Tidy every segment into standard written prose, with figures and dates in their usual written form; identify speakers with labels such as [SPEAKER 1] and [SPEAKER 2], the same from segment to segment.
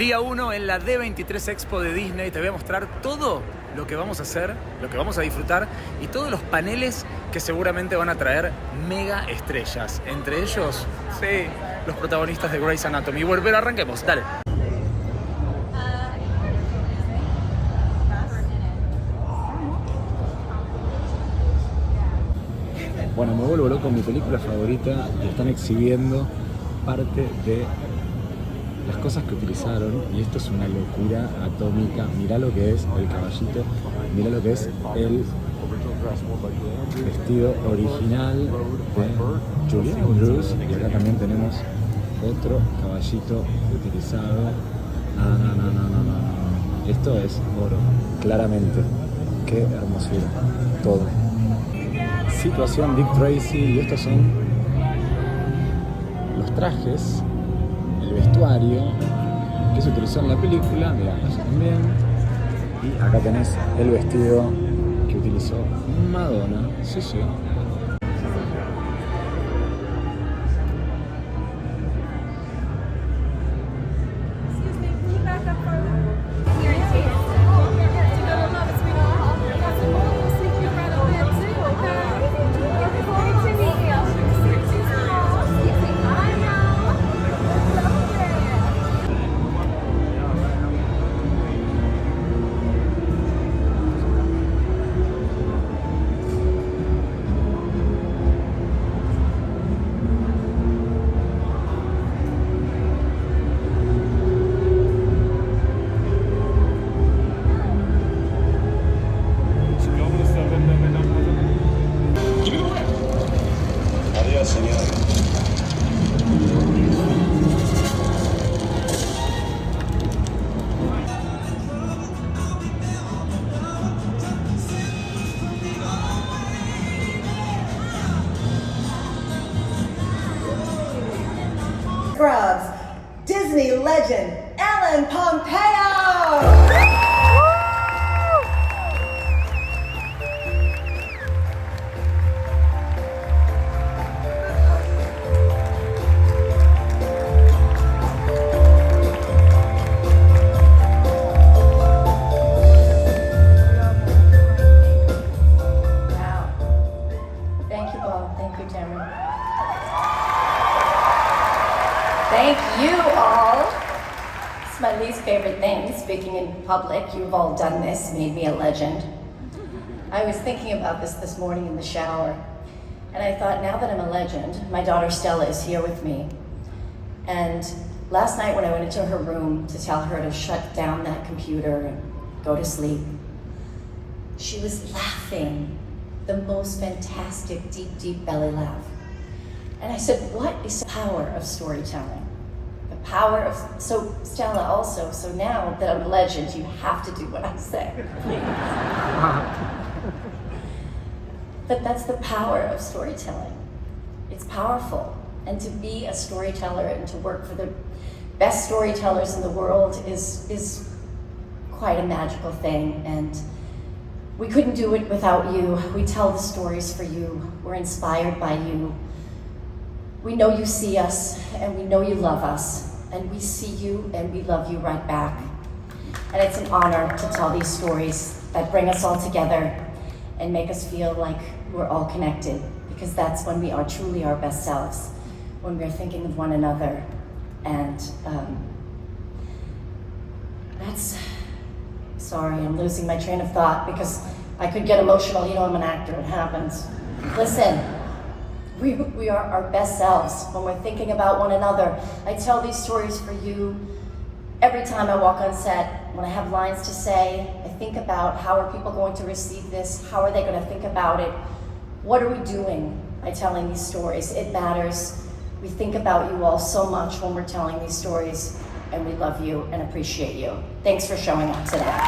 [SPEAKER 1] Día 1 en la D23EXPO de Disney. Te voy a mostrar todo lo que vamos a hacer, lo que vamos a disfrutar y todos los paneles que seguramente van a traer mega estrellas. Entre ellos, sí, los protagonistas de Grey's Anatomy. Bueno, pero arranquemos, dale. Bueno, me vuelvo loco, mi película favorita, y están exhibiendo parte de las cosas que utilizaron, y esto es una locura atómica. Mirá lo que es el caballito, mirá lo que es el vestido original de Julie Andrews, y acá también tenemos otro caballito utilizado. No. Esto es oro, claramente. Qué hermosura, todo. Situación Dick Tracy, y estos son los trajes, el vestuario que se utilizó en la película. Mirá, eso también. Y acá tenés el vestido que utilizó Madonna. Sí.
[SPEAKER 2] Disney legend, Ellen Pompeo!
[SPEAKER 3] Thank you all. It's my least favorite thing, speaking in public. You've all done this, made me a legend. I was thinking about this morning in the shower, and I thought, now that I'm a legend, my daughter Stella is here with me. And last night when I went into her room to tell her to shut down that computer and go to sleep, she was laughing, the most fantastic, deep belly laugh. And I said, what is the power of storytelling? The power of, so Stella also, so now that I'm a legend, you have to do what I say. But that's the power of storytelling. It's powerful. And to be a storyteller and to work for the best storytellers in the world is quite a magical thing. And we couldn't do it without you. We tell the stories for you. We're inspired by you. We know you see us, and we know you love us, and we see you, and we love you right back. And it's an honor to tell these stories that bring us all together and make us feel like we're all connected, because that's when we are truly our best selves, when we're thinking of one another. And sorry, I'm losing my train of thought, because I could get emotional. You know, I'm an actor, it happens. Listen. We are our best selves when we're thinking about one another. I tell these stories for you every time I walk on set. When I have lines to say, I think about how are people going to receive this? How are they going to think about it? What are we doing by telling these stories? It matters. We think about you all so much when we're telling these stories, and we love you and appreciate you. Thanks for showing up today.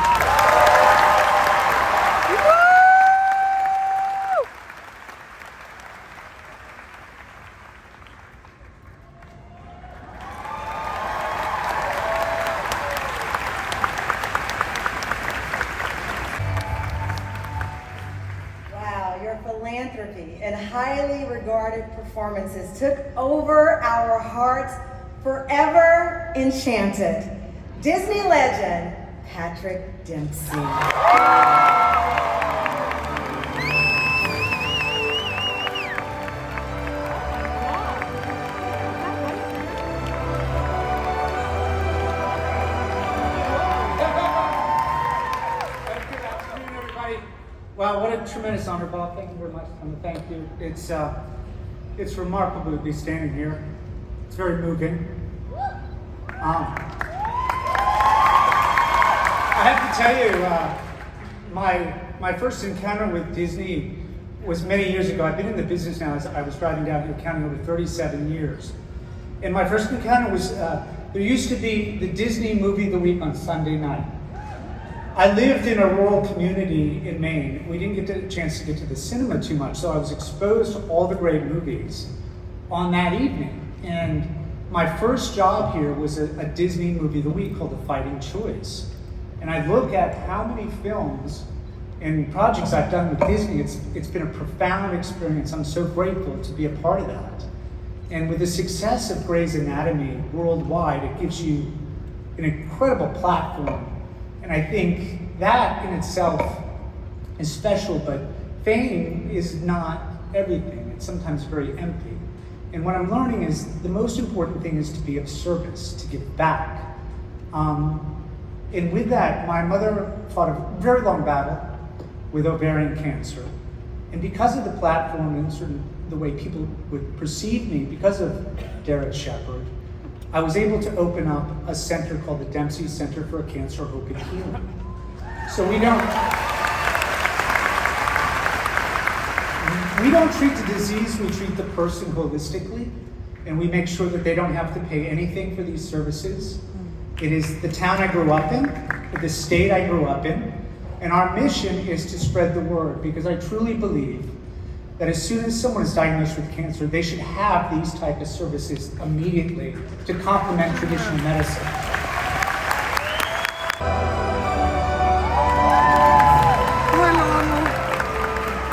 [SPEAKER 2] Philanthropy and highly regarded performances took over our hearts, forever enchanted. Disney legend, Patrick Dempsey.
[SPEAKER 4] Wow, what a tremendous honor, Bob. Thank you very much. I want to thank you. It's remarkable to be standing here. It's very moving. I have to tell you, my first encounter with Disney was many years ago. I've been in the business now. I was driving down here counting over 37 years. And my first encounter was, there used to be the Disney movie of the week on Sunday night. I lived in a rural community in Maine. We didn't get a chance to get to the cinema too much, so I was exposed to all the great movies on that evening. And my first job here was a Disney movie of the week called The Fighting Choice. And I look at how many films and projects I've done with Disney. It's been a profound experience. I'm so grateful to be a part of that. And with the success of Grey's Anatomy worldwide, it gives you an incredible platform. And I think that in itself is special, but fame is not everything. It's sometimes very empty. And what I'm learning is the most important thing is to be of service, to give back. And with that, my mother fought a very long battle with ovarian cancer. And because of the platform and sort of the way people would perceive me, because of Derek Shepherd, I was able to open up a center called the Dempsey Center for Cancer, Hope, and Healing. So we don't treat the disease, we treat the person holistically, and we make sure that they don't have to pay anything for these services. It is the town I grew up in, the state I grew up in, and our mission is to spread the word, because I truly believe that as soon as someone is diagnosed with cancer, they should have these type of services immediately to complement traditional medicine.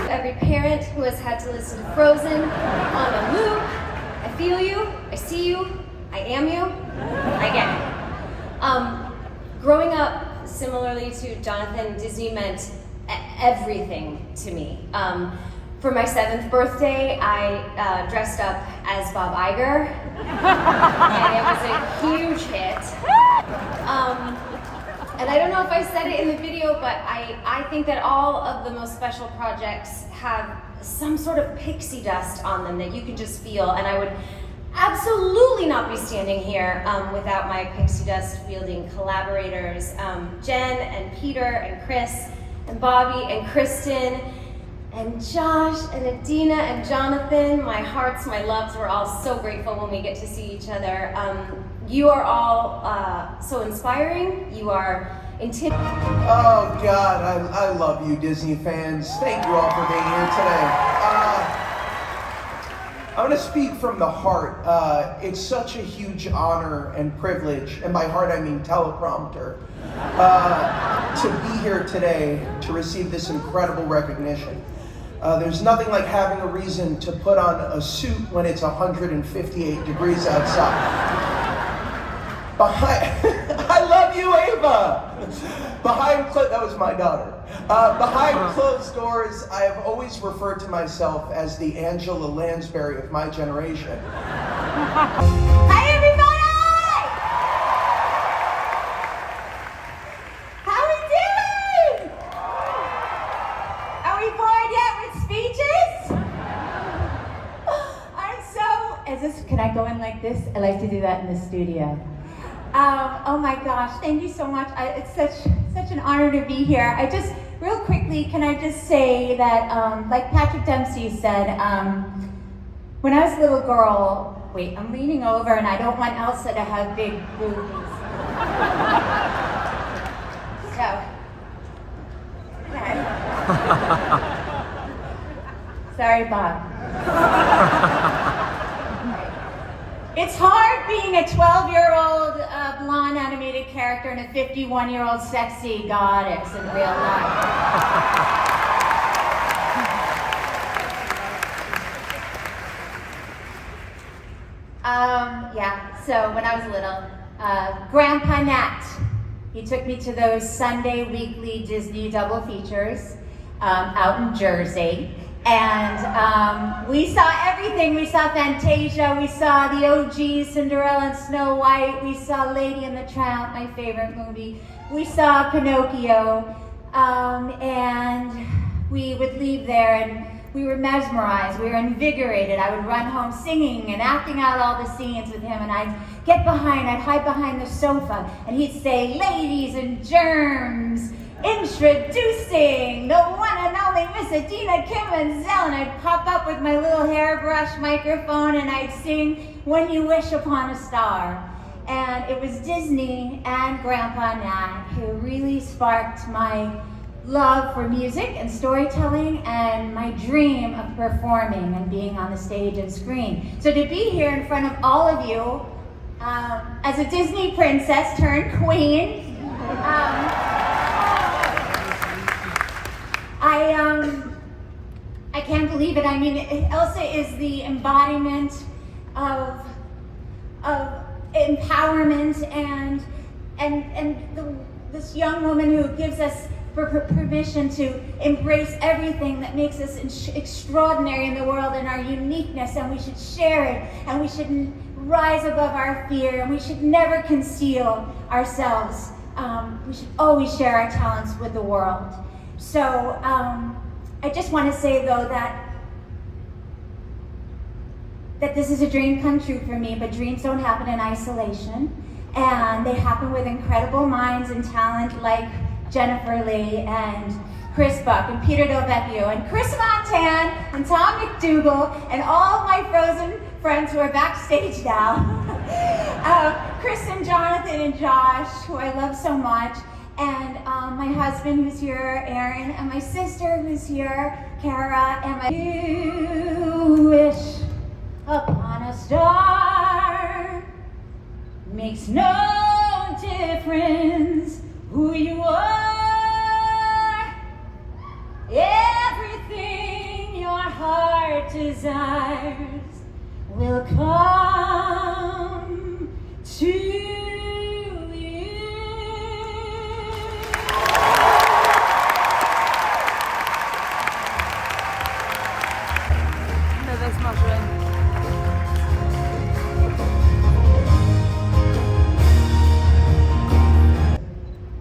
[SPEAKER 5] Every parent who has had to listen to Frozen on a loop, I feel you, I see you, I am you, I get it. Growing up, similarly to Jonathan, Disney meant everything to me. For my 7th birthday, I dressed up as Bob Iger, and it was a huge hit. And I don't know if I said it in the video, but I think that all of the most special projects have some sort of pixie dust on them that you can just feel, and I would absolutely not be standing here without my pixie dust wielding collaborators, Jen and Peter and Chris and Bobby and Kristen and Josh and Adina and Jonathan. My hearts, my loves, we're all so grateful when we get to see each other. You are all so inspiring. You are intimidating.
[SPEAKER 6] Oh God, I love you Disney fans. Thank you all for being here today. I'm gonna speak from the heart. It's such a huge honor and privilege, and by heart I mean teleprompter, to be here today to receive this incredible recognition. There's nothing like having a reason to put on a suit when it's 158 degrees outside. I love you, Ava! That was my daughter. Behind closed doors, I have always referred to myself as the Angela Lansbury of my generation.
[SPEAKER 5] Hi everybody! How we doing? Are we bored yet with speeches?
[SPEAKER 7] Can I go in like this? I like to do that in the studio. Oh my gosh, thank you so much. It's such an honor to be here. Real quickly, can I just say that, like Patrick Dempsey said, when I was a little girl, wait, I'm leaning over and I don't want Elsa to have big boobies. So, okay. Sorry, Bob. It's hard being a 12-year-old blonde animated character and a 51-year-old sexy goddess in real life. Yeah, so when I was little, Grandpa Nat He took me to those Sunday weekly Disney double features out in Jersey. And we saw everything. We saw Fantasia, we saw the OG, Cinderella and Snow White, we saw Lady and the Tramp, my favorite movie. We saw Pinocchio, and we would leave there and we were mesmerized, we were invigorated. I would run home singing and acting out all the scenes with him, and I'd hide behind the sofa, and he'd say, "Ladies and germs, introducing the one and only Miss Adina Kim Menzel," and I'd pop up with my little hairbrush microphone and I'd sing "When You Wish Upon a Star." And it was Disney and Grandpa Nat who really sparked my love for music and storytelling and my dream of performing and being on the stage and screen. So to be here in front of all of you as a Disney princess turned queen, I can't believe it. I mean, Elsa is the embodiment of empowerment and this young woman who gives us permission to embrace everything that makes us extraordinary in the world and our uniqueness, and we should share it, and we should rise above our fear, and we should never conceal ourselves. We should always share our talents with the world. So I just want to say, though, that this is a dream come true for me, but dreams don't happen in isolation, and they happen with incredible minds and talent like Jennifer Lee and Chris Buck and Peter Del Vecchio and Chris Montan and Tom McDougall and all my Frozen friends who are backstage now. Chris and Jonathan and Josh, who I love so much, and my husband who's here, Aaron, and my sister who's here, Kara, and my "You wish upon a star, makes no difference who you are, everything your heart desires will come to you."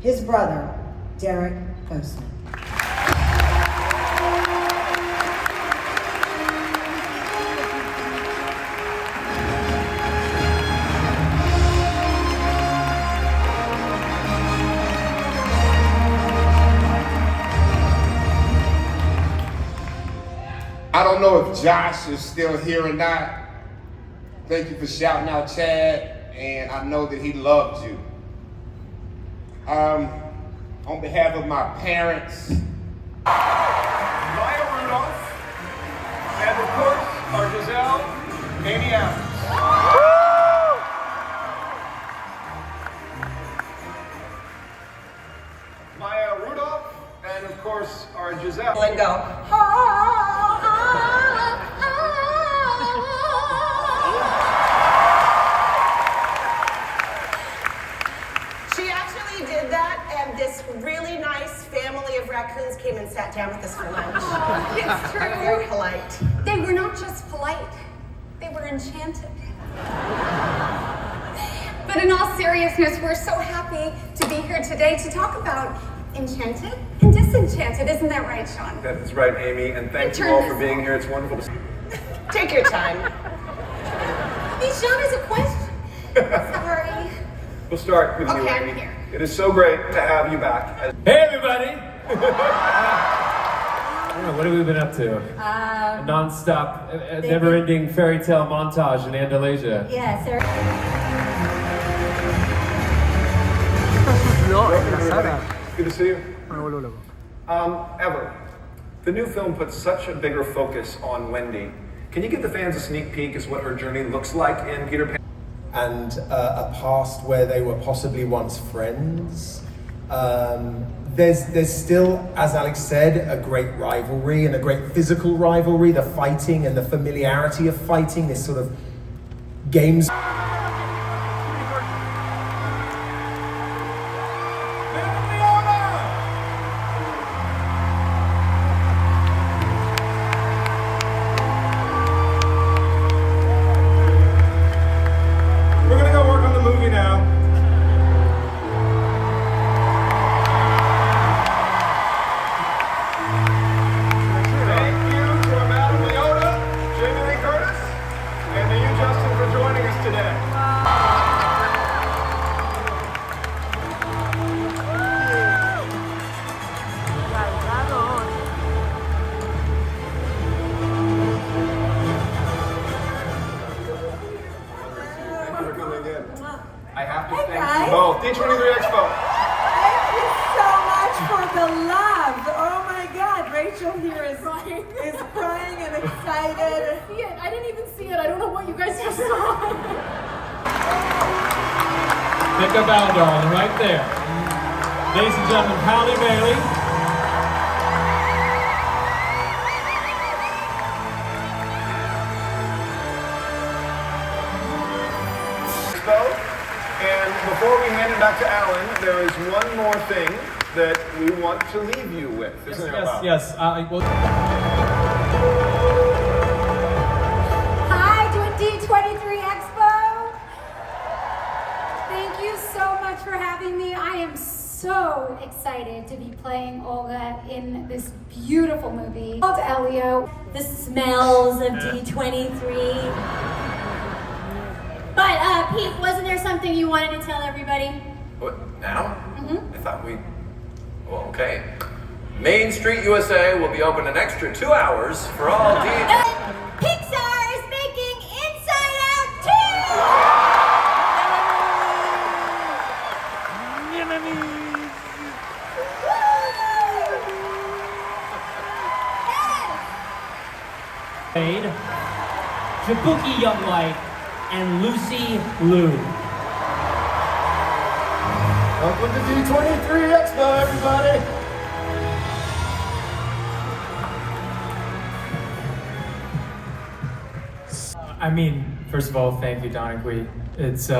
[SPEAKER 2] His brother, Derek Postman.
[SPEAKER 8] I don't know if Josh is still here or not. Thank you for shouting out Chad, and I know that he loved you. On behalf of my parents,
[SPEAKER 9] Maya Rudolph, and of course, our Giselle, Amy Adams. Maya Rudolph, and of course, our Giselle.
[SPEAKER 10] And go. She actually did that, and this really nice family of raccoons came and sat down with us for lunch.
[SPEAKER 11] It's true.
[SPEAKER 10] Very polite.
[SPEAKER 11] They were not just polite, they were enchanted. But in all seriousness, we're so happy to be here today to talk about enchanted and disenchanted. Isn't that right, Sean?
[SPEAKER 9] That is right, Amy, and thank you all for being here. It's wonderful to see you.
[SPEAKER 10] Take your time.
[SPEAKER 11] Sean has a question. Sorry.
[SPEAKER 9] We'll start with you,
[SPEAKER 11] Okay, I'm
[SPEAKER 9] Amy.
[SPEAKER 11] here.
[SPEAKER 9] It is so great to have you back.
[SPEAKER 12] Hey, everybody! What have we been up to? A non-stop, never-ending fairy tale montage in Andalusia.
[SPEAKER 7] Yes, sir.
[SPEAKER 9] Good to see you. Ever, the new film puts such a bigger focus on Wendy. Can you give the fans a sneak peek as what her journey looks like in Peter Pan?
[SPEAKER 13] And a past where they were possibly once friends. There's still, as Alex said, a great rivalry and a great physical rivalry, the fighting and the familiarity of fighting, this sort of games.
[SPEAKER 9] Expo.
[SPEAKER 14] Thank you so much for the love. Oh my God, Rachel here is crying and excited.
[SPEAKER 11] I didn't even see it. I don't know what you guys just saw.
[SPEAKER 12] Pick a bow, darling, right there. Ladies and gentlemen, Halle Bailey.
[SPEAKER 9] And before we hand it back to Alan, there is one more thing that we want to leave you with. Isn't there, Bob?
[SPEAKER 12] Yes.
[SPEAKER 11] Hi, doing D23EXPO. Thank you so much for having me. I am so excited to be playing Olga in this beautiful movie called Elio.
[SPEAKER 15] The smells of D23. But, Pete, wasn't there something you wanted to tell everybody?
[SPEAKER 16] What, now? I thought we... Well, okay. Main Street USA will be open an extra 2 hours for all
[SPEAKER 15] Pixar is making Inside Out 2!
[SPEAKER 17] Played Jabuki Young Light and Lucy Liu.
[SPEAKER 18] Welcome to D23EXPO, everybody!
[SPEAKER 12] I mean, first of all, thank you, Donaghy. It's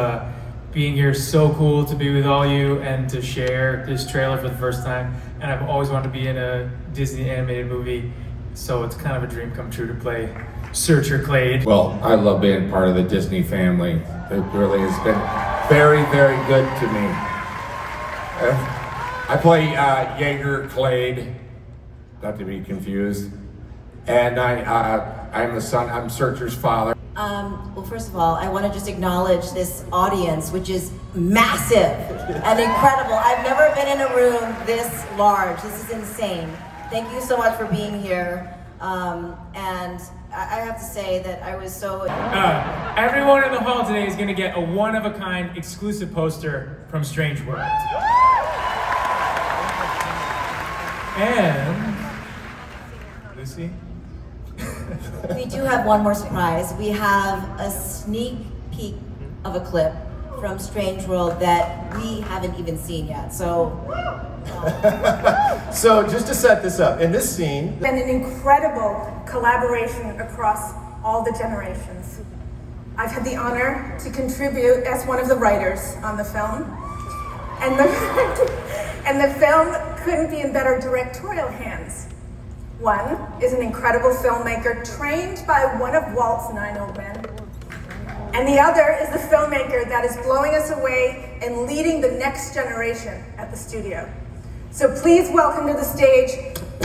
[SPEAKER 12] being here so cool to be with all you and to share this trailer for the first time. And I've always wanted to be in a Disney animated movie, so it's kind of a dream come true to play Searcher Clade.
[SPEAKER 19] Well, I love being part of the Disney family. It really has been very, very good to me. I play Jaeger Clade, not to be confused. And I'm the son, I'm Searcher's father.
[SPEAKER 2] Well, first of all, I want to just acknowledge this audience, which is massive and incredible. I've never been in a room this large. This is insane. Thank you so much for being here. And I have to say that I was so...
[SPEAKER 12] Everyone in the hall today is going to get a one-of-a-kind exclusive poster from Strange World. And... Lucy?
[SPEAKER 2] We do have one more surprise. We have a sneak peek of a clip from Strange World that we haven't even seen yet. So
[SPEAKER 13] just to set this up, in this scene...
[SPEAKER 11] Been an incredible collaboration across all the generations. I've had the honor to contribute as one of the writers on the film. And the film couldn't be in better directorial hands. One is an incredible filmmaker trained by one of Walt's 9 old men. And the other is the filmmaker that is blowing us away and leading the next generation at the studio. So please welcome to the stage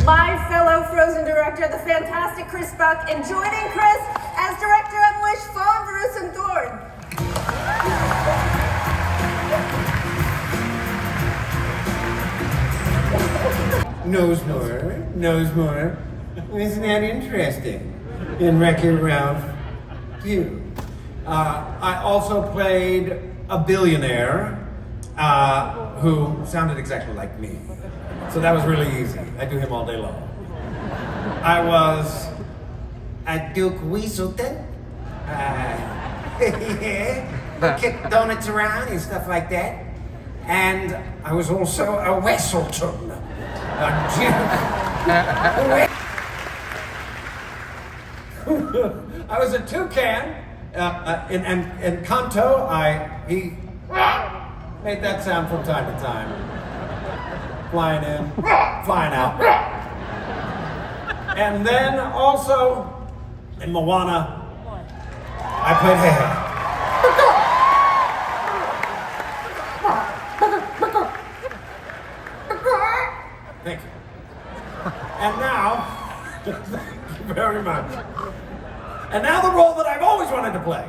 [SPEAKER 11] my fellow Frozen director, the fantastic Chris Buck, and joining Chris as director on Wish, Fawn, Bruce, and Thorn.
[SPEAKER 20] Knows more. Isn't that interesting? In Wreck-It Ralph 2. I also played a billionaire who sounded exactly like me. So that was really easy. I do him all day long. I was a Duke Weaselton. Kicked donuts around and stuff like that. And I was also a Wesselton. I was a toucan. In Kanto, he made that sound from time to time. Flying in, flying out. And then also in Moana, I played Hehe. Thank you. And now, thank you very much. And now the role that I've always wanted to play,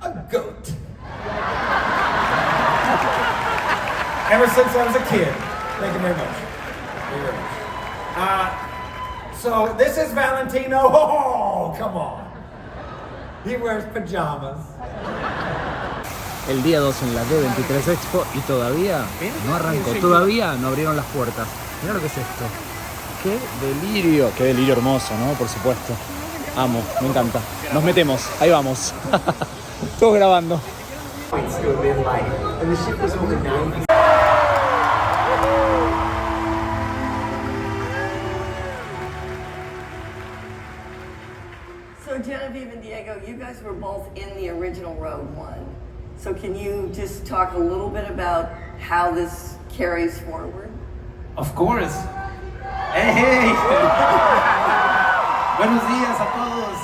[SPEAKER 20] a goat. Ever since I was a kid. Thank you very much. Thank you very much. So this is Valentino. Oh, come on. He wears pajamas.
[SPEAKER 1] el día 2 en la D23EXPO y todavía no arrancó, todavía no abrieron las puertas. Mirá lo que es esto. ¡Qué delirio! ¡Qué delirio hermoso, ¿no? Por supuesto. Amo, me encanta. Nos metemos, ahí vamos. Todos grabando.
[SPEAKER 21] So Genevieve and Diego, you guys were both in the original Road One. So can you just talk a little bit about how this carries forward?
[SPEAKER 22] Of course. Hey, hey. Buenos días a todos.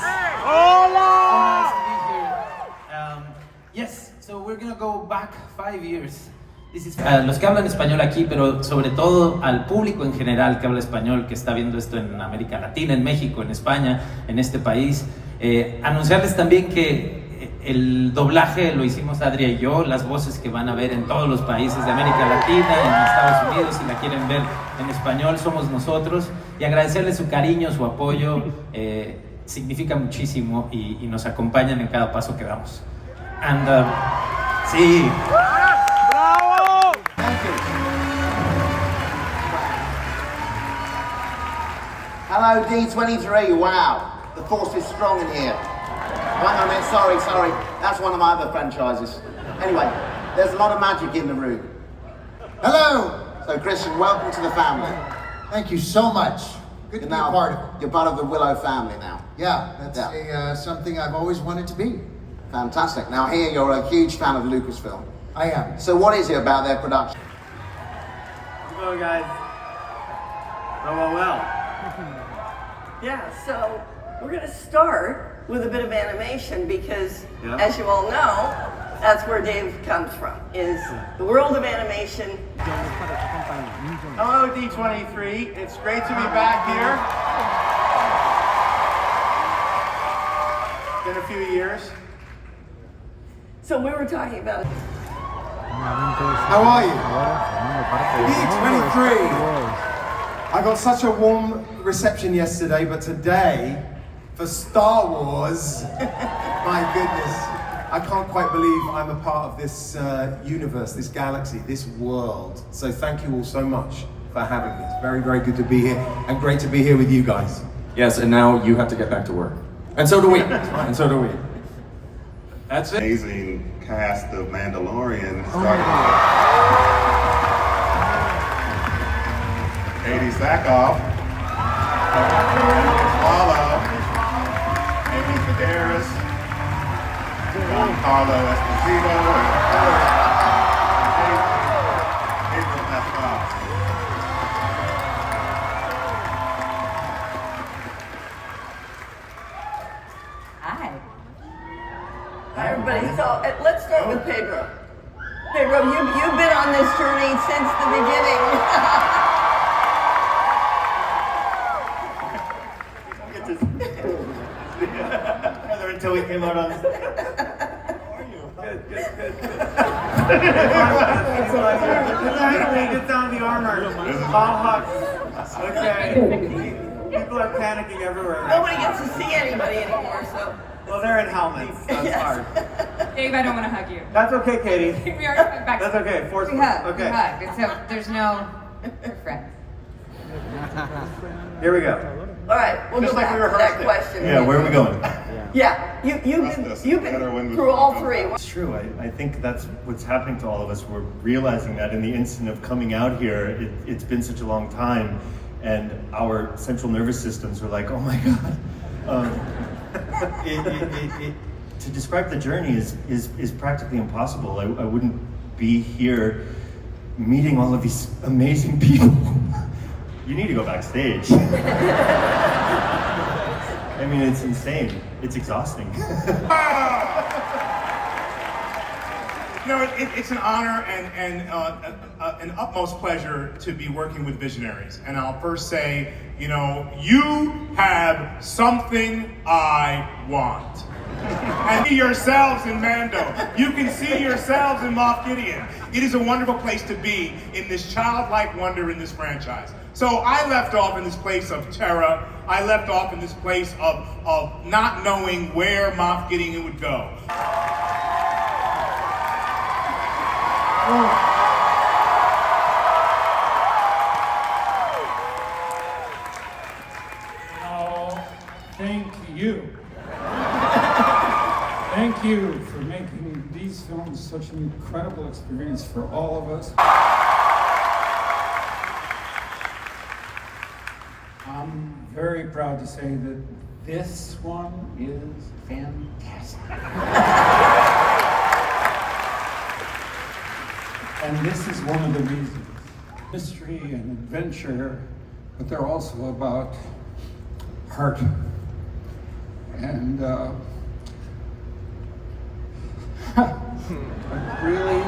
[SPEAKER 22] Hola. So nice to be here. Yes, so we're gonna go back 5 years. This is los que hablan español aquí, pero sobre todo al público en general que habla español, que está viendo esto en América Latina, en México, en España, en este país. Anunciarles también que el doblaje lo hicimos Adria y yo, las voces que van a ver en todos los países de América Latina, en Estados Unidos, si la quieren ver en español, somos nosotros. Y agradecerles su cariño, su apoyo, significa muchísimo y nos acompañan en cada paso que damos. And, sí.
[SPEAKER 23] ¡Bravo!
[SPEAKER 24] Hello, D23, wow. The force is strong in here. Hang on a minute, sorry. That's one of my other franchises. Anyway, there's a lot of magic in the room. Hello! So Christian, welcome to the family.
[SPEAKER 18] Thank you so much. Good to be a part of it.
[SPEAKER 24] You're part of the Willow family now.
[SPEAKER 18] Yeah, that's something I've always wanted to be.
[SPEAKER 24] Fantastic. Now here you're a huge fan of Lucasfilm.
[SPEAKER 18] I am.
[SPEAKER 24] So what is it about their production?
[SPEAKER 22] How's it going, guys? Well.
[SPEAKER 21] Yeah, so we're going to start with a bit of animation because, as you all know, that's where Dave comes from, is the world of animation.
[SPEAKER 22] Hello, D23. It's great to be back here. It's been a few years.
[SPEAKER 21] So we were talking about...
[SPEAKER 18] How are you? D23. I got such a warm reception yesterday, but today, for Star Wars, my goodness, I can't quite believe I'm a part of this universe, this galaxy, this world. So thank you all so much for having me. It's very, very good to be here, and great to be here with you guys.
[SPEAKER 9] Yes, and now you have to get back to work. And so do we. And so do we. That's it.
[SPEAKER 25] Amazing cast of Mandalorian. Katie Sackhoff, Swallow, Amy Sedaris, Giancarlo Esposito, and April Pascal.
[SPEAKER 21] Hi. Hi, everybody. So let's start with Pedro. Pedro, you've been on this journey since the beginning.
[SPEAKER 22] Until we came out on this. How are you? Good. Get down the armor. All hugs. Okay. People are panicking everywhere.
[SPEAKER 21] Nobody gets to see anybody anymore, so.
[SPEAKER 22] Well, they're in helmets. That's hard.
[SPEAKER 26] Dave, I don't want to hug you.
[SPEAKER 22] That's okay, Katie.
[SPEAKER 26] We are coming back.
[SPEAKER 22] That's okay. Force
[SPEAKER 26] We hug.
[SPEAKER 22] Okay.
[SPEAKER 26] We hug. So there's no friends.
[SPEAKER 22] Here we go.
[SPEAKER 21] All right, we'll
[SPEAKER 22] Just
[SPEAKER 21] go
[SPEAKER 22] like
[SPEAKER 21] back
[SPEAKER 22] we
[SPEAKER 21] to that
[SPEAKER 22] rehearsed it.
[SPEAKER 21] question.
[SPEAKER 22] Yeah, where are we going?
[SPEAKER 21] Yeah, you've been through all three.
[SPEAKER 27] It's true. I think that's what's happening to all of us. We're realizing that in the instant of coming out here, it's been such a long time, and our central nervous systems are like, oh my God. To describe the journey is practically impossible. I wouldn't be here meeting all of these amazing people. You need to go backstage. I mean, it's insane. It's exhausting.
[SPEAKER 8] No, it's an honor and an utmost pleasure to be working with visionaries. And I'll first say, you know, you have something I want. And see yourselves in Mando. You can see yourselves in Moff Gideon. It is a wonderful place to be in this childlike wonder in this franchise. So I left off in this place of terror. I left off in this place of not knowing where Moff Gideon would go.
[SPEAKER 3] Oh, thank you. Thank you for making these films such an incredible experience for all of us. I'm very proud to say that this one is fantastic. And this is one of the reasons. Mystery and adventure, but they're also about heart. And I'm really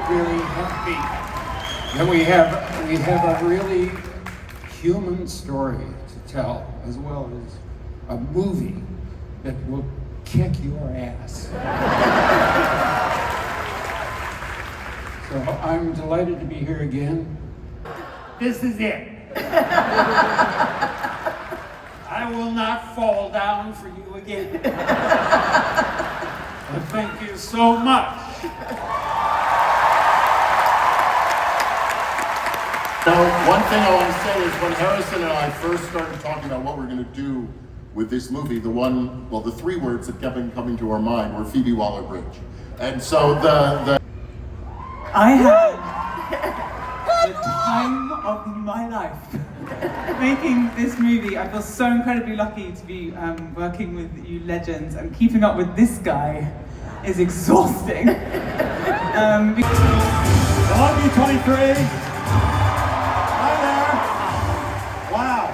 [SPEAKER 3] happy that we have a really human story to tell, as well as a movie that will kick your ass. So I'm delighted to be here again. This is it. I will not fall down for you again. But thank you so much.
[SPEAKER 4] So one thing I want to say is when Harrison and I first started talking about what we're going to do with this movie, the three words that kept coming to our mind were Phoebe Waller-Bridge. And so
[SPEAKER 5] I had the time of my life making this movie. I feel so incredibly lucky to be working with you legends, and keeping up with this guy is exhausting.
[SPEAKER 3] Hello, D23. Hi there. Wow.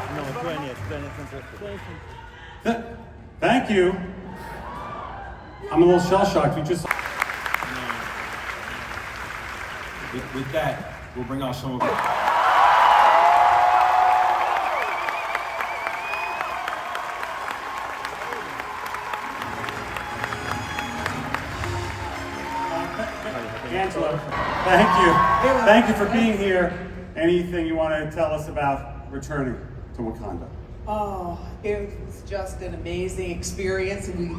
[SPEAKER 3] Thank you. I'm a little shell-shocked. We just...
[SPEAKER 6] With that, we'll bring out some of it.
[SPEAKER 3] Angela, thank you. Thank you for being here. Anything you want to tell us about returning to Wakanda?
[SPEAKER 7] Oh, it was just an amazing experience, and we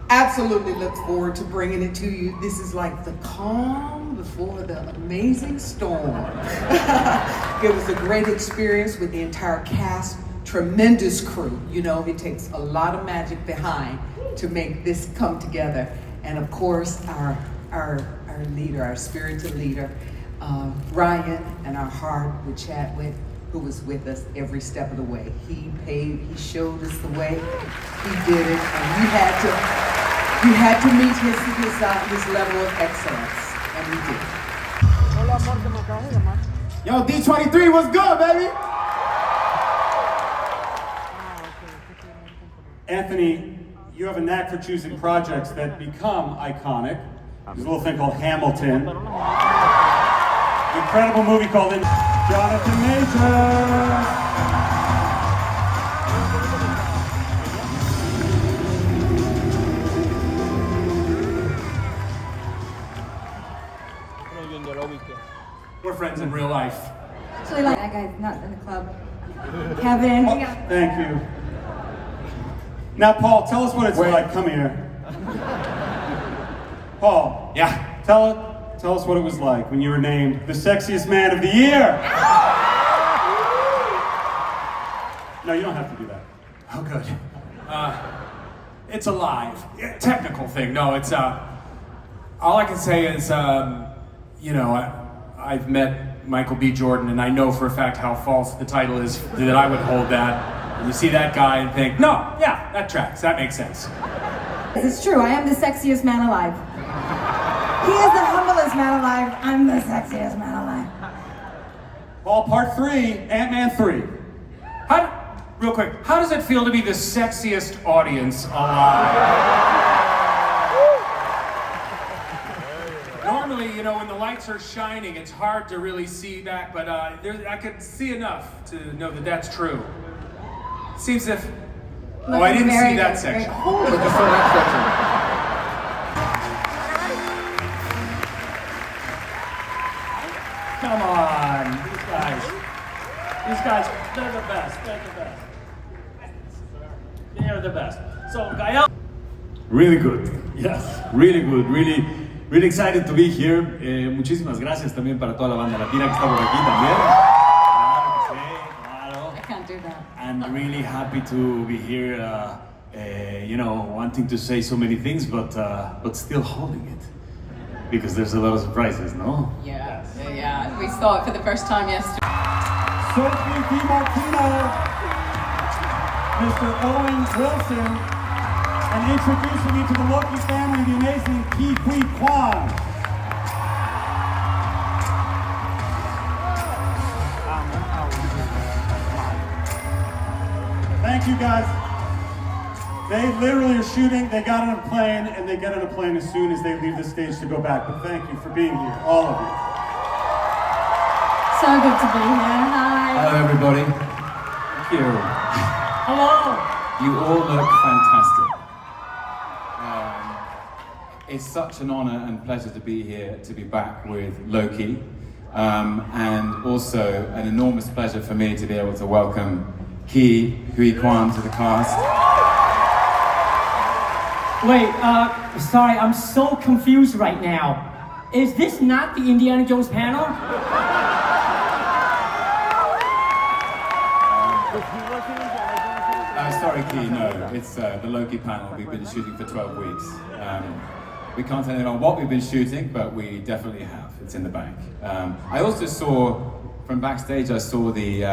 [SPEAKER 7] absolutely look forward to bringing it to you. This is like the calm before the amazing storm. It was a great experience with the entire cast, tremendous crew. You know, it takes a lot of magic behind to make this come together. And of course, our leader, our spiritual leader, Ryan, and our heart with Chadwick, who was with us every step of the way. He showed us the way, he did it, and you had to meet his level of excellence, and we did.
[SPEAKER 18] Yo, D23, what's good, baby?
[SPEAKER 3] Anthony, you have a knack for choosing projects that become iconic. There's a little thing called Hamilton. An incredible movie called Jonathan Major. We're friends in real life.
[SPEAKER 10] Actually, like that guy's not in the club. Kevin.
[SPEAKER 3] Thank you. Now, Paul, tell us what it's like. Come here. Paul. Yeah. Tell us what it was like when you were named the sexiest man of the year. No, you don't have to do that.
[SPEAKER 14] Oh, good. It's a live, technical thing. No, it's all I can say is, you know, I've met Michael B. Jordan, and I know for a fact how false the title is that I would hold that. And you see that guy and think, no, yeah, that tracks. That makes sense.
[SPEAKER 10] It's true. I am the sexiest man alive. He is the humblest man alive. I'm the sexiest man alive.
[SPEAKER 3] Paul, part 3, Ant-Man 3.
[SPEAKER 14] Real quick, how does it feel to be the sexiest audience alive? Normally, you know, when the lights are shining, it's hard to really see back, but I could see enough to know that that's true. Seems if... Oh, I didn't see that section.
[SPEAKER 10] Cool.
[SPEAKER 4] But just for that section.
[SPEAKER 3] Come on, these guys, they're the best, They're the best. So, Gael.
[SPEAKER 27] Really good. Yes, really good. Really
[SPEAKER 6] Really excited to be here. Muchísimas gracias también para toda la banda latina que está por aquí también. Claro que sí, claro.
[SPEAKER 26] I can't do that.
[SPEAKER 6] And really happy to be here, wanting to say so many things, but still holding it. Because there's a lot of surprises, no?
[SPEAKER 26] Yeah. We saw it for the first time yesterday.
[SPEAKER 27] Sophie DiMartino, Mr. Owen Wilson, and introducing you to the Loki family, the amazing Ki Hui Kwan. Thank you guys. They literally are shooting, they got on a plane, and they get on a plane as soon as they leave the stage to go back. But thank you for being here, all of you.
[SPEAKER 26] So good to be here. Hi.
[SPEAKER 2] Hello, everybody. Thank you.
[SPEAKER 26] Hello.
[SPEAKER 2] You all look fantastic. It's such an honor and pleasure to be here, to be back with Loki, and also an enormous pleasure for me to be able to welcome Ki Hui Kwan to the cast.
[SPEAKER 12] Wait, sorry, I'm so confused right now. Is this not the Indiana Jones panel?
[SPEAKER 2] Sorry, Ki, no. It's the Loki panel. We've been shooting for 12 weeks. We can't tell anyone what we've been shooting, but we definitely have. It's in the bank. I also saw, from backstage, I saw the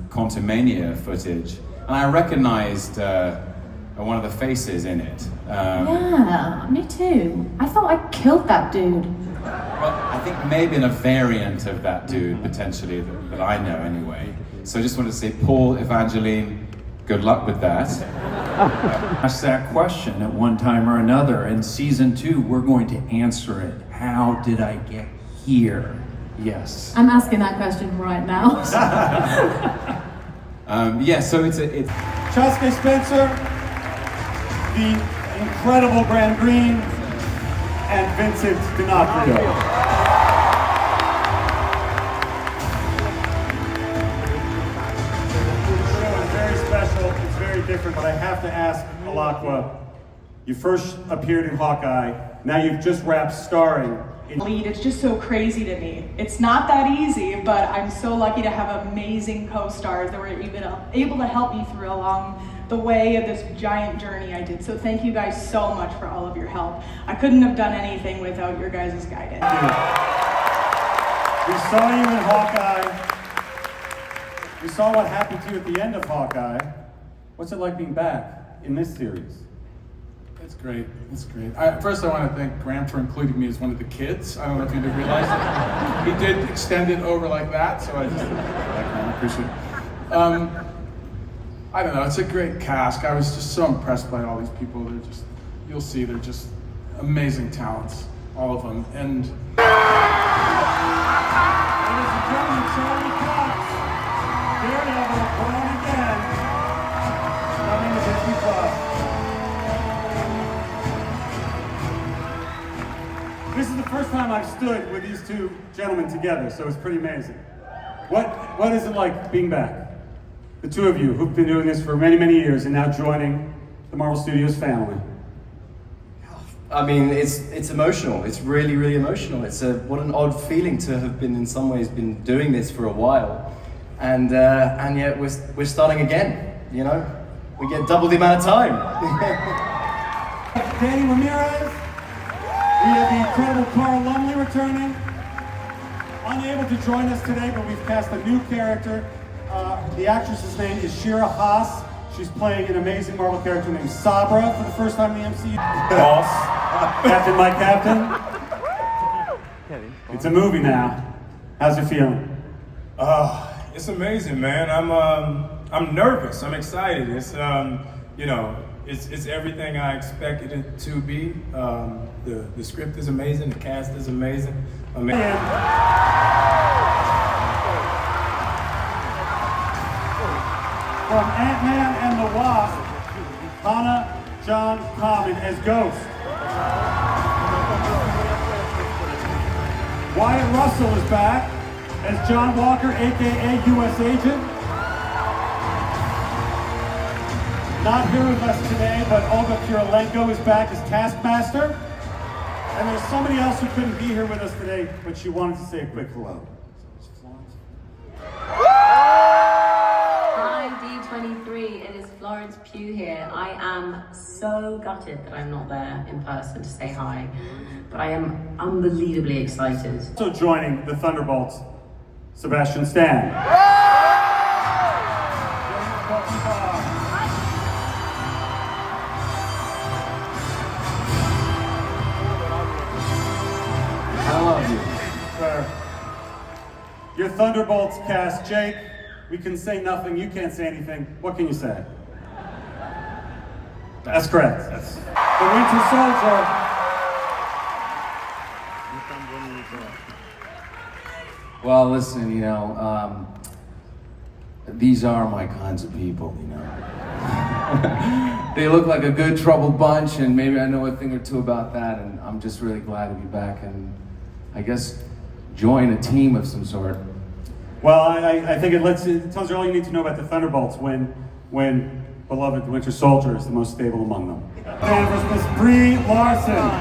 [SPEAKER 2] Quantumania footage, and I recognized one of the faces in it.
[SPEAKER 26] Yeah, me too. I thought I killed that dude.
[SPEAKER 2] Well, I think maybe in a variant of that dude, potentially, that I know anyway. So I just wanted to say, Paul, Evangeline, good luck with that.
[SPEAKER 13] Ask that question at one time or another. In season 2, we're going to answer it. How did I get here? Yes.
[SPEAKER 26] I'm asking that question right now.
[SPEAKER 2] So it's
[SPEAKER 27] Chaske Spencer, the incredible Graham Greene, and Vincent D'Onofrio. Different, but I have to ask Alakwa, you first appeared in Hawkeye, now you've just wrapped starring in
[SPEAKER 15] lead. It's just so crazy to me. It's not that easy, but I'm so lucky to have amazing co-stars that were able to help me through along the way of this giant journey I did. So thank you guys so much for all of your help. I couldn't have done anything without your guys' guidance.
[SPEAKER 27] We saw you in Hawkeye. We saw what happened to you at the end of Hawkeye. What's it like being back in this series?
[SPEAKER 16] It's great. It's great. First, I want to thank Graham for including me as one of the kids. I don't know if you realized it. He did extend it over like that, so I just appreciate it. I don't know. It's a great cast. I was just so impressed by all these people. They're just, you'll see, they're just amazing talents, all of them. And
[SPEAKER 27] ladies and gentlemen, Charlie Cox, Daredevil, born again. Coming to Disney Plus. This is the first time I've stood with these two gentlemen together, so it's pretty amazing. What is it like being back? The two of you who've been doing this for many, many years and now joining the Marvel Studios family.
[SPEAKER 17] I mean, it's emotional. It's really, really emotional. What an odd feeling to have been, in some ways, been doing this for a while, and yet we're starting again. You know, we get double the amount of time.
[SPEAKER 27] Danny Ramirez. We have the incredible Carl Lumley returning. Unable to join us today, but we've cast a new character. The actress's name is Shira Haas. She's playing an amazing Marvel character named Sabra for the first time in the MCU. Boss. Captain, my captain. It's a movie now. How's it feeling?
[SPEAKER 6] It's amazing, man. I'm nervous. I'm excited. It's it's everything I expected it to be. The script is amazing. The cast is amazing. From
[SPEAKER 27] Ant-Man and the Wasp, Hannah John Common as Ghost. Wyatt Russell is back as John Walker, aka U.S. Agent. Not here with us today, but Olga Kurylenko is back as Taskmaster.
[SPEAKER 1] And there's somebody else who couldn't be here with us today, but she wanted to say a quick hello.
[SPEAKER 9] Hi D23, it is Florence Pugh here. I am so gutted that I'm not there in person to say hi, but I am unbelievably excited.
[SPEAKER 1] Also joining the Thunderbolts, Sebastian Stan.
[SPEAKER 3] I love you.
[SPEAKER 1] Your Thunderbolts cast, Jake, we can say nothing, you can't say anything. What can you say? That's correct. That's the Winter Soldier.
[SPEAKER 13] Well, listen, you know, these are my kinds of people, you know. They look like a good troubled bunch, and maybe I know a thing or two about that, and I'm just really glad to be back and I guess join a team of some sort.
[SPEAKER 1] Well, I think it tells you all you need to know about the Thunderbolts when beloved the Winter Soldier is the most stable among them. And versus Miss Brie Larson.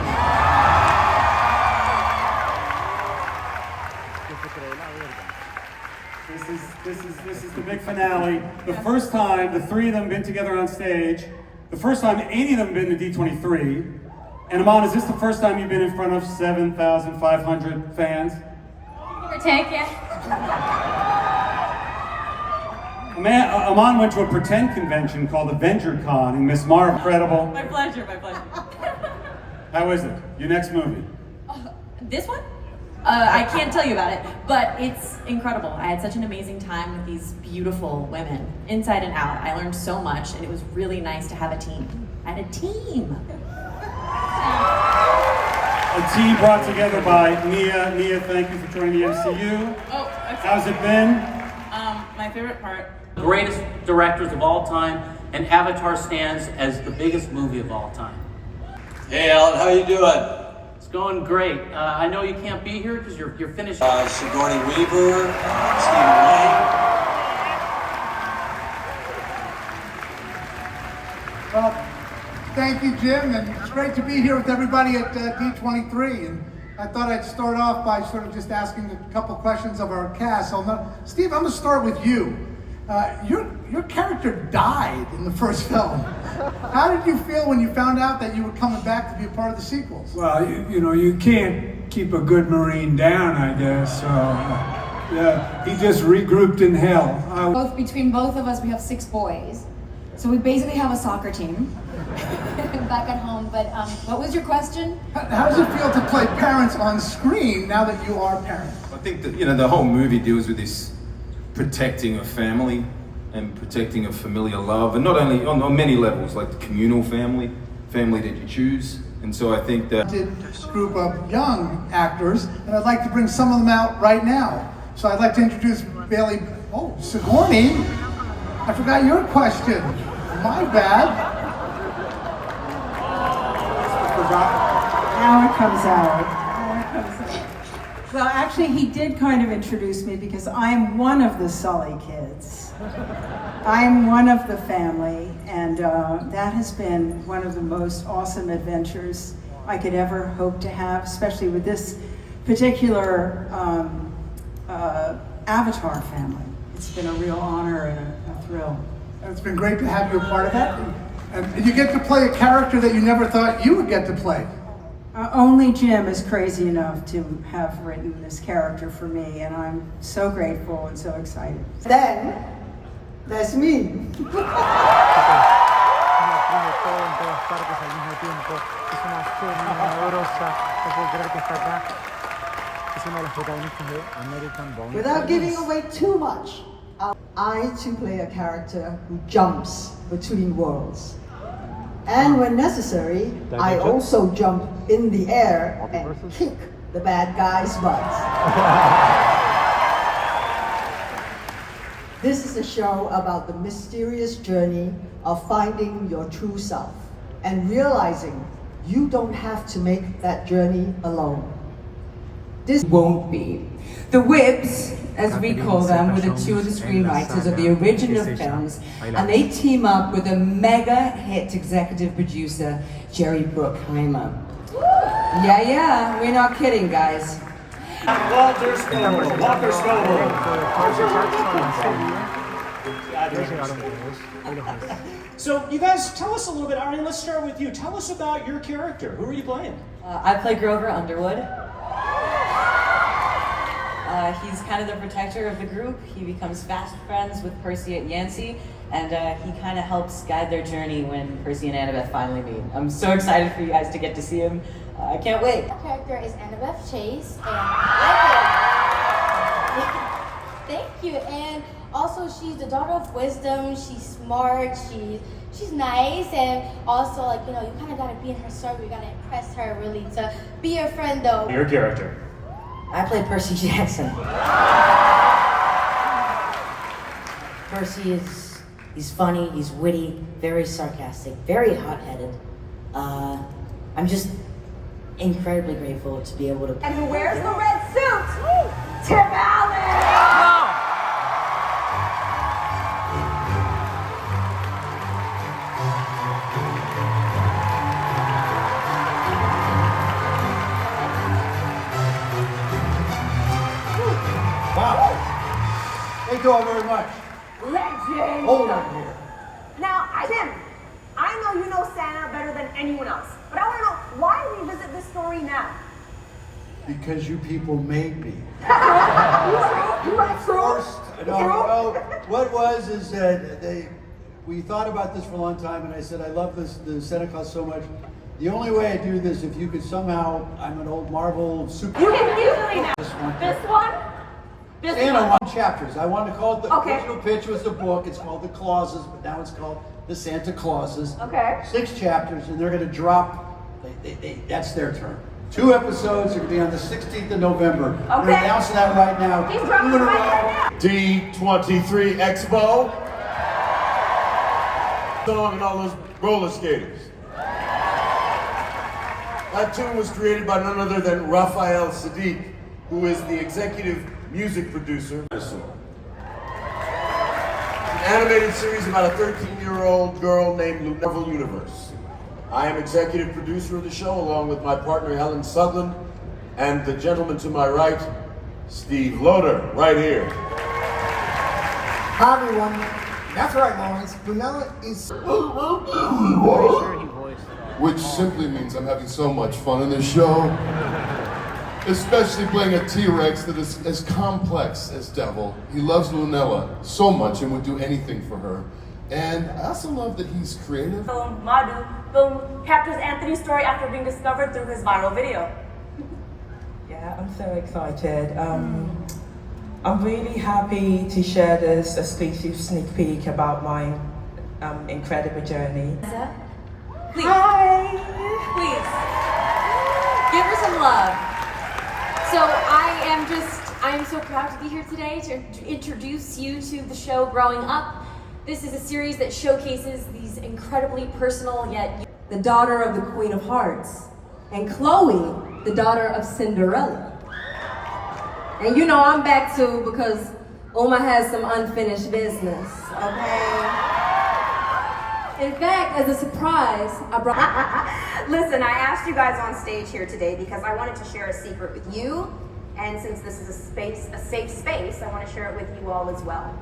[SPEAKER 1] This is the big finale. The first time the three of them been together on stage. The first time any of them been to D23. And Aman, is this the first time you've been in front of 7,500 fans?
[SPEAKER 10] Or take it.
[SPEAKER 1] Aman went to a pretend convention called Avenger Con in Miss Marvel. Incredible.
[SPEAKER 10] My pleasure, my pleasure.
[SPEAKER 1] How is it? Your next movie?
[SPEAKER 10] This one? I can't tell you about it, but it's incredible. I had such an amazing time with these beautiful women, inside and out. I learned so much, and it was really nice to have a team. I had a team.
[SPEAKER 1] A team brought together by Nia. Nia, thank you for joining the MCU.
[SPEAKER 11] Oh,
[SPEAKER 1] how's it been?
[SPEAKER 11] My favorite part.
[SPEAKER 19] Greatest directors of all time, and Avatar stands as the biggest movie of all time.
[SPEAKER 20] Hey Alan, how you doing?
[SPEAKER 19] It's going great. I know you can't be here because you're finished.
[SPEAKER 20] Sigourney Weaver, Stephen Lang.
[SPEAKER 23] Well, thank you, Jim, and it's great to be here with everybody at D23. And I thought I'd start off by sort of just asking a couple questions of our cast. Steve, I'm going to start with you. Your character died in the first film. How did you feel when you found out that you were coming back to be a part of the sequels?
[SPEAKER 24] Well, you know, you can't keep a good Marine down, I guess. So, yeah, he just regrouped in hell.
[SPEAKER 10] Between both of us, we have 6 boys. So we basically have a soccer team back at home. But what was your question?
[SPEAKER 23] How does it feel to play parents on screen now that you are parents?
[SPEAKER 28] I think that, you know, the whole movie deals with this protecting of family and protecting of familiar love, and not only on many levels, like the communal family that you choose. And so I think that
[SPEAKER 23] group of young actors, and I'd like to bring some of them out right now. So I'd like to introduce Bailey. Oh, Sigourney, I forgot your question. My bad.
[SPEAKER 29] Now it comes out. Well, actually, he did kind of introduce me because I'm one of the Sully kids. I'm one of the family, and that has been one of the most awesome adventures I could ever hope to have, especially with this particular Avatar family. It's been a real honor and a thrill.
[SPEAKER 23] It's been great to have you a part of that. And you get to play a character that you never thought you would get to play.
[SPEAKER 29] Only Jim is crazy enough to have written this character for me, and I'm so grateful and so excited.
[SPEAKER 30] Then, there's me. Without giving away too much, I too play a character who jumps between worlds. And when necessary, I also jump in the air and kick the bad guy's butt. This is a show about the mysterious journey of finding your true self and realizing you don't have to make that journey alone.
[SPEAKER 31] This won't be. The Whips, as we call them, were the 2 of the screenwriters of the original films, and they team up with a mega hit executive producer, Jerry Bruckheimer. Yeah, we're not kidding, guys.
[SPEAKER 20] Walter Scoble. Walter Scoble.
[SPEAKER 4] So you guys, tell us a little bit. Ariane, let's start with you. Tell us about your character. Who are you playing?
[SPEAKER 5] I play Grover Underwood. He's kind of the protector of the group. He becomes fast friends with Percy and Yancey, and he kind of helps guide their journey when Percy and Annabeth finally meet. I'm so excited for you guys to get to see him. I can't wait.
[SPEAKER 7] My character is Annabeth Chase, and thank you. And also, she's the daughter of wisdom. She's smart. She's nice, and also, like, you know, you kind of gotta be in her circle. You gotta impress her really to be your friend, though.
[SPEAKER 4] Your character.
[SPEAKER 31] I play Percy Jackson. Percy he's funny, he's witty, very sarcastic, very hot-headed. I'm just incredibly grateful to be able to.
[SPEAKER 8] And who wears the red suit? Tim Allen!
[SPEAKER 12] Thank you all very much.
[SPEAKER 8] Legend!
[SPEAKER 12] Hold on here.
[SPEAKER 8] Now, Tim, I know you know Santa better than anyone else, but I want to know, why revisit this story now?
[SPEAKER 12] Because you people made me.
[SPEAKER 8] You are
[SPEAKER 12] First, no, what was is that we thought about this for a long time, and I said, I love the Santa Claus so much. The only way I do this, if you could somehow, I'm an old Marvel super.
[SPEAKER 8] You can easily now. This one?
[SPEAKER 12] Santa one chapters. I wanted to call it the original pitch was the book. It's called The Clauses, but now it's called The Santa Clauses.
[SPEAKER 8] Okay.
[SPEAKER 12] 6 chapters, and they're going to drop. That's their turn. 2 episodes are going to be on the 16th of November.
[SPEAKER 8] Okay.
[SPEAKER 12] We're announcing that right now.
[SPEAKER 8] He's dropping it right now.
[SPEAKER 14] D23EXPO. Song and all those roller skaters. That tune was created by none other than Raphael Sadiq, who is the executive music producer. It's an animated series about a 13-year-old girl named Marvel Universe. I am executive producer of the show along with my partner Helen Sutherland and the gentleman to my right, Steve Loader, right here.
[SPEAKER 18] Hi everyone, that's right Lawrence, Brunella is...
[SPEAKER 21] Which simply means I'm having so much fun in this show. Especially playing a T-Rex that is as complex as Devil. He loves Lunella so much and would do anything for her. And I also love that he's creative.
[SPEAKER 8] Film Madhu captures Anthony's story after being discovered through his viral video.
[SPEAKER 22] Yeah, I'm so excited. I'm really happy to share this exclusive sneak peek about my incredible journey.
[SPEAKER 10] Please. Hi. Please. Give her some love. So I am so proud to be here today to introduce you to the show Growing Up. This is a series that showcases these incredibly personal yet...
[SPEAKER 31] The daughter of the Queen of Hearts, and Chloe, the daughter of Cinderella. And you know I'm back too because Oma has some unfinished business, okay? In fact, as a surprise, I brought...
[SPEAKER 8] Listen, I asked you guys on stage here today because I wanted to share a secret with you, and since this is a safe space, I want to share it with you all as well.